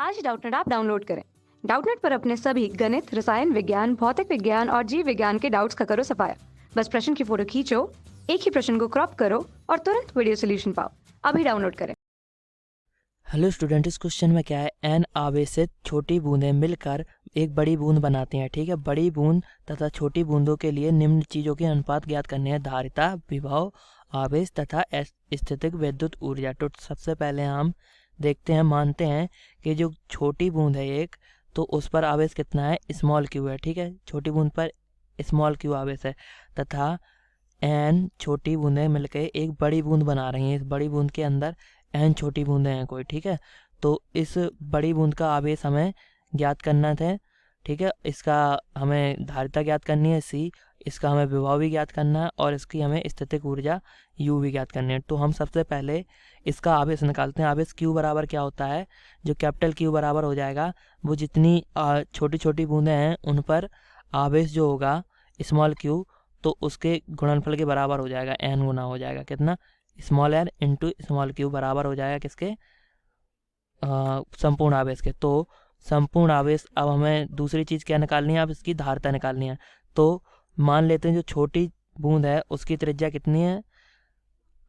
आज Doubtnut app download करें। Doubtnut पर अपने सभी गणित, रसायन विज्ञान, भौतिक विज्ञान और जीव विज्ञान के डाउट्स का करो सफाया। बस प्रश्न की फोटो खींचो, एक ही प्रश्न को क्रॉप करो और तुरंत वीडियो सोल्यूशन पाओ। अभी डाउनलोड करें। हेलो स्टूडेंट, इस क्वेश्चन में क्या है, एन आवेशित छोटी बूंदें मिलकर एक बड़ी बूंद बनाती हैं। ठीक है, बड़ी बूंद तथा छोटी बूंदों के लिए निम्न चीज़ों के अनुपात ज्ञात करने हैं: धारिता, विभव, आवेश तथा स्थितिक विद्युत ऊर्जा। तो सबसे पहले हम देखते हैं, मानते हैं कि जो छोटी बूंद है एक, तो उस पर आवेश कितना है, स्मॉल क्यू है। ठीक है, छोटी बूंद पर स्मॉल क्यू आवेश है तथा एन छोटी बूंदें मिलकर एक बड़ी बूंद बना रही हैं। इस बड़ी बूंद के अंदर एन छोटी बूंदें हैं कोई। ठीक है, तो इस बड़ी बूंद का आवेश हमें ज्ञात करना था। ठीक है, इसका हमें धारिता ज्ञात करनी है सी, इसका हमें विभव भी ज्ञात करना है और इसकी हमें स्थितिक ऊर्जा यू भी ज्ञात करनी है। तो हम सबसे पहले इसका आवेश निकालते हैं। आवेश क्यू बराबर क्या होता है, जो कैपिटल क्यू बराबर हो जाएगा, वो जितनी छोटी छोटी बूंदें हैं उन पर आवेश जो होगा स्मॉल क्यू, तो उसके गुणनफल के बराबर हो जाएगा, एन गुना हो जाएगा कितना, small n into small q बराबर हो जाएगा किसके, संपूर्ण आवेश के। तो संपूर्ण आवेश, अब हमें दूसरी चीज़ क्या निकालनी है, अब इसकी धारिता निकालनी है। तो मान लेते हैं जो छोटी बूंद है उसकी त्रिज्या कितनी है,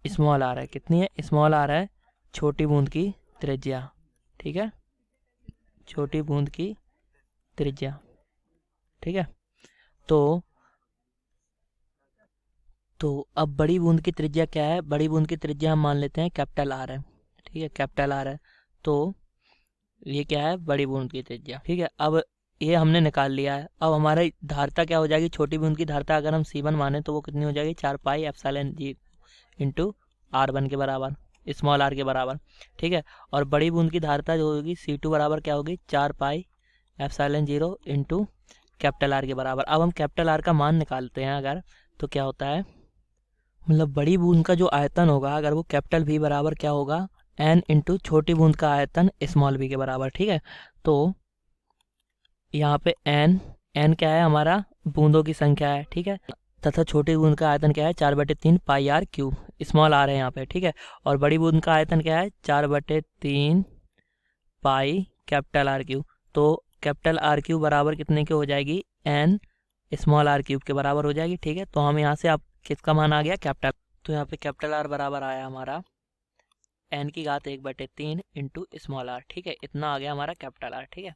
स्मॉल आर है। कितनी है, स्मॉल आर है छोटी बूंद की त्रिज्या। ठीक है, छोटी बूंद की त्रिज्या। ठीक है, तो अब बड़ी बूंद की त्रिज्या क्या है, बड़ी बूंद की त्रिज्या हम मान लेते हैं कैपिटल आर है। ठीक है, कैपिटल आर है, तो ये क्या है, बड़ी बूंद की त्रिज्या। ठीक है, अब ये हमने निकाल लिया है। अब हमारी धारिता क्या हो जाएगी, छोटी बूंद की धारिता अगर हम C1 माने तो वो कितनी हो जाएगी, 4 पाई एप्सिलॉन जी इंटू R1 के बराबर, स्मॉल आर के बराबर। ठीक है, और बड़ी बूंद की धारिता जो होगी C2 बराबर क्या होगी, 4 pi epsilon 0 into capital R के बराबर। अब हम कैपिटल आर का मान निकालते हैं अगर, तो क्या होता है, मतलब बड़ी बूंद का जो आयतन होगा अगर वो कैपिटल V बराबर क्या होगा, एन इंटू छोटी बूंद का आयतन स्मॉल v के बराबर। ठीक है, तो यहाँ पे एन क्या है, हमारा बूंदों की संख्या है। ठीक है, तथा छोटी बूंद का आयतन क्या है, 4/3 पाई आर क्यू, स्मॉल आर है यहाँ पे। ठीक है, और बड़ी बूंद का आयतन क्या है, 4/3 पाई कैपिटल आर क्यू। तो कैपिटल आर क्यू बराबर कितने की हो जाएगी, एन स्मॉल आर क्यूब के बराबर हो जाएगी। ठीक है, तो हम यहाँ से आप किसका मान आ गया, कैपिटल। तो यहाँ पे कैपिटल आर बराबर आया हमारा एन की घात 1/3 इंटू स्मॉल आर। ठीक है, इतना आ गया हमारा कैपिटल आर। ठीक है,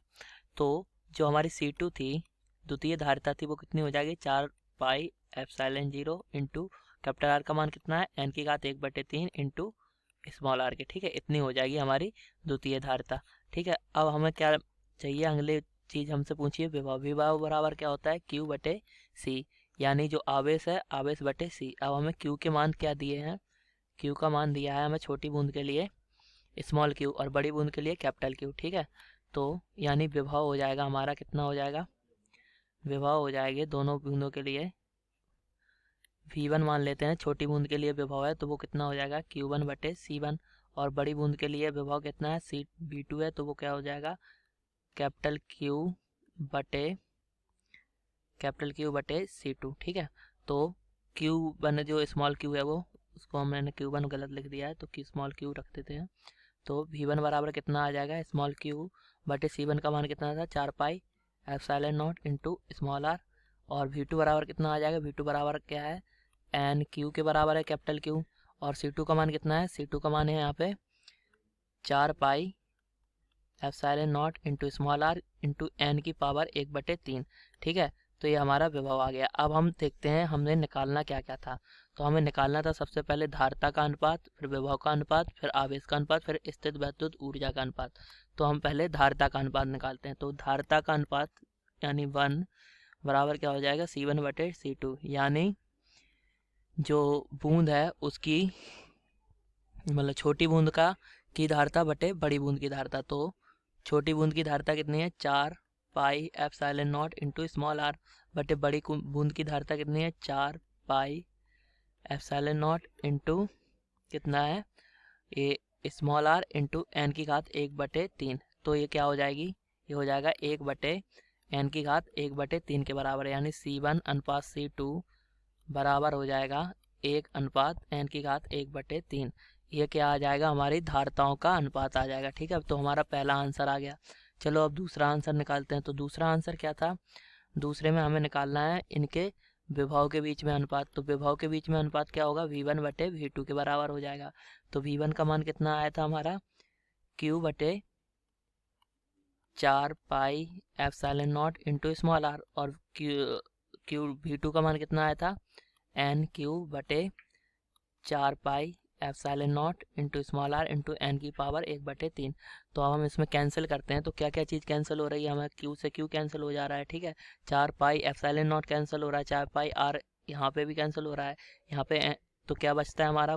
तो जो हमारी C2 थी, द्वितीय धारिता थी, वो कितनी हो जाएगी, 4 pi epsilon 0 into capital R का मान कितना है, एन की घात 1/3 इंटू स्मॉल आर के। ठीक है, इतनी हो जाएगी हमारी द्वितीय धारिता। ठीक है, अब हमें क्या चाहिए, अगले चीज़ हमसे पूछिए विभव। विभव बराबर क्या होता है, Q/C, यानी जो आवेश है आवेश बटे C। अब हमें Q के मान क्या दिए हैं, Q का मान दिया है हमें छोटी बूंद के लिए स्मॉल क्यू और बड़ी बूंद के लिए कैपिटल क्यू। ठीक है, तो यानी विभव हो जाएगा हमारा, कितना हो जाएगा, विभव हो जाएंगे दोनों बूंदों के लिए V1 मान लेते हैं, छोटी बूंद के लिए विभव है तो वो कितना हो जाएगा, Q1/C1, और बड़ी बूंद के लिए विभव कितना है, V2 है, तो वो क्या हो जाएगा, कैपिटल Q बटे C2। ठीक है, तो Q1 जो स्मॉल क्यू है वो, उसको मैंने Q1 गलत लिख दिया है तो स्मॉल क्यू रख देते हैं। तो V1 बराबर कितना आ जाएगा, स्मॉल क्यू बटे C1 का मान कितना था, 4 pi epsilon naught into small r. और V2 बराबर कितना आ जाएगा, V2 बराबर क्या है, एन क्यू के बराबर है कैपिटल क्यू, और C2 का मान कितना है, C2 का मान है यहाँ पे 4 pi epsilon naught into small r into n की पावर 1/3। ठीक है, तो ये हमारा विभव आ गया। अब हम देखते हैं हमने निकालना क्या क्या था। तो हमें निकालना था सबसे पहले धारिता का अनुपात, फिर विभव का अनुपात, फिर आवेश का अनुपात, फिर स्थित विद्युत ऊर्जा का अनुपात। तो हम पहले धारिता का अनुपात निकालते हैं। तो धारिता का अनुपात यानी 1 बराबर क्या हो जाएगा, C1/C2, यानी जो बूंद है उसकी, मतलब छोटी बूंद का की धारिता बटे बड़ी बूंद की धारिता। तो छोटी बूंद की धारिता कितनी है, 4 pi epsilon naught into small r, बटे बड़ी बूंद की धारिता कितनी है, 4 पाई एप्सिलॉन नॉट इंटू कितना है, ये स्मॉल आर इंटू एन की घात 1/3। तो ये क्या हो जाएगी, ये हो जाएगा 1/n की घात 1/3 के बराबर, यानी C1/C2 बराबर हो जाएगा 1/n की घात 1/3। ये क्या आ जाएगा, हमारी धारताओं का अनुपात आ जाएगा। ठीक है, तो हमारा पहला आंसर आ गया। चलो अब दूसरा आंसर निकालते हैं। तो दूसरा आंसर क्या था, दूसरे में हमें निकालना है इनके विभव के बीच में अनुपात। तो विभव के बीच में अनुपात क्या होगा, V1 बटे V2 के बराबर हो जाएगा। तो V1 का मान कितना आया था हमारा, Q बटे 4 pi epsilon naught into small r, और Q V2 का मान कितना आया था, NQ बटे 4 pi epsilon naught into small r into n की पावर 1/3। तो अब हम इसमें कैंसिल करते हैं। तो क्या क्या चीज़ कैंसिल हो रही है, हमें Q से Q कैंसिल हो जा रहा है। ठीक है, 4 पाई एप्सिलॉन नॉट कैंसिल हो रहा है, 4 पाई आर यहाँ पे भी कैंसिल हो रहा है, यहाँ पे तो क्या बचता है हमारा,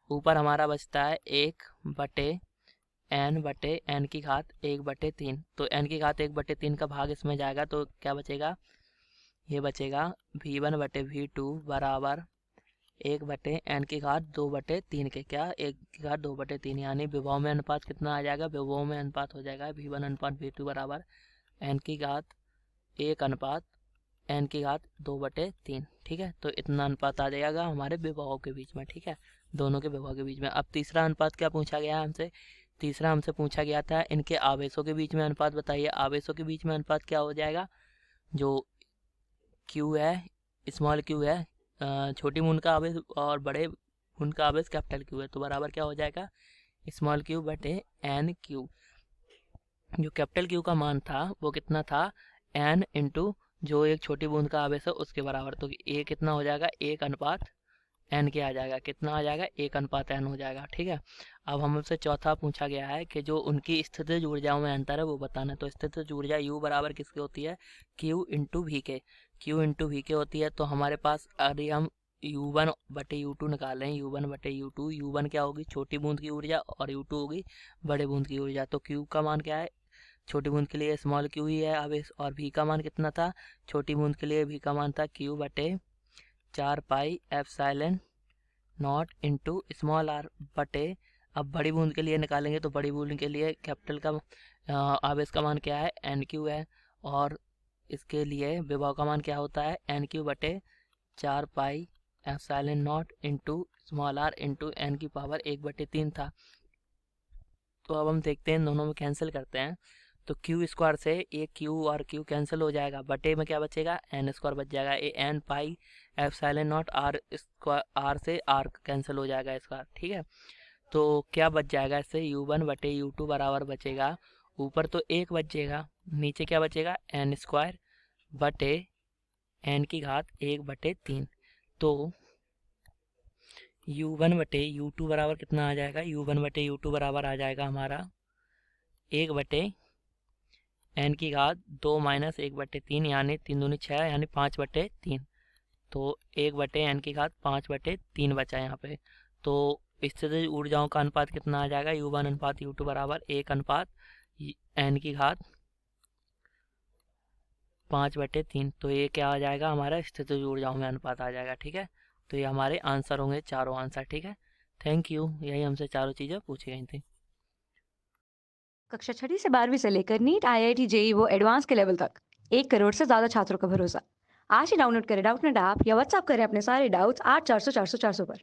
ऊपर हमारा बचता है 1/n की घात 1/3। तो n की घात 1/3 का भाग इसमें जाएगा, तो क्या बचेगा, ये बचेगा V1 बटे V2 बराबर 1/n की घात 2/3 के, क्या 1 की घात 2/3, यानी विभव में अनुपात कितना आ जाएगा, विभव में अनुपात हो जाएगा V1 अनुपात V2 बराबर n की घात 1 अनुपात n की घात 2/3। ठीक है, तो इतना अनुपात आ जाएगा हमारे विभव के बीच में। ठीक है, दोनों के विभव के बीच में। अब तीसरा अनुपात क्या पूछा गया है हमसे, तीसरा हमसे पूछा गया था इनके आवेशों के बीच में अनुपात बताइए। आवेशों के बीच में अनुपात क्या हो जाएगा, जो Q है, स्मॉल q है, छोटी बूंद का आवेश, और बड़े बूंद का आवेश कैपिटल Q है, तो बराबर क्या हो जाएगा, स्मॉल q बटे एन क्यू। जो कैपिटल Q का मान था वो कितना था, n इंटू जो एक छोटी बूंद का आवेश है उसके बराबर। तो ये कितना हो जाएगा, 1/n के आ जाएगा, कितना आ जाएगा, 1/n हो जाएगा। ठीक है, अब हमसे चौथा पूछा गया है कि जो उनकी स्थितिज ऊर्जाओं में अंतर है वो बताना है। तो स्थितिज ऊर्जा U बराबर किसकी होती है, Q इंटू वी के, Q इंटू वी के होती है। तो हमारे पास अभी हम U1 बटे U2 निकाल रहे हैं, U1 बटे U2, U1 क्या होगी, छोटी बूंद की ऊर्जा, और U2 होगी बड़े बूंद की ऊर्जा। तो Q का मान क्या है, छोटी बूंद के लिए स्मॉल q ही है आवेश, और V का मान कितना था, छोटी बूंद के लिए V का मान था Q बटे 4 pi epsilon naught into small r बटे, अब बड़ी बूंद के लिए निकालेंगे तो बड़ी बूंद के लिए कैपिटल का आवेश का मान क्या है, NQ है, और इसके लिए विभव का मान क्या होता है, NQ बटे 4 pi epsilon naught into small r into n की पावर 1/3 था। तो अब हम देखते हैं, दोनों में कैंसिल करते हैं। तो क्यू स्क्वायर से एक क्यू और क्यू कैंसिल हो जाएगा, बटे में क्या बचेगा, एन स्क्वायर बच जाएगा, a n pi epsilon not r square, r से आर कैंसिल हो जाएगा इसका। ठीक है, तो क्या बच जाएगा इससे, U1 बटे U2 बराबर बचेगा, ऊपर तो 1 बचेगा, नीचे क्या बचेगा, एन स्क्वायर बटे एन की घात 1/3। तो U1 बटे U2 बराबर कितना आ जाएगा, U1 बटे U2 बराबर आ जाएगा हमारा 1 बटे एन की घात 2 माइनस 1/3, यानी 3 दूनी 6, यानी 5/3। तो 1/n की घात 5/3 बचा यहाँ पे। तो स्थितिज ऊर्जाओं का अनुपात कितना आ जाएगा, U1 अनुपात U2 बराबर 1 अनुपात n की घात 5/3। तो ये क्या आ जाएगा, हमारा स्थितिज ऊर्जाओं में अनुपात आ जाएगा। ठीक है, तो ये हमारे आंसर होंगे, चारों आंसर। ठीक है, थैंक यू, यही हमसे चारों चीज़ें पूछी गई थी। कक्षा 6वीं से 12वीं से लेकर नीट, IIT, JEE वो एडवांस के लेवल तक 1 करोड़ से ज़्यादा छात्रों का भरोसा। आज ही डाउनलोड करें डाउटनेट ऐप या व्हाट्सएप करें अपने सारे डाउट्स 8400 400 400 पर।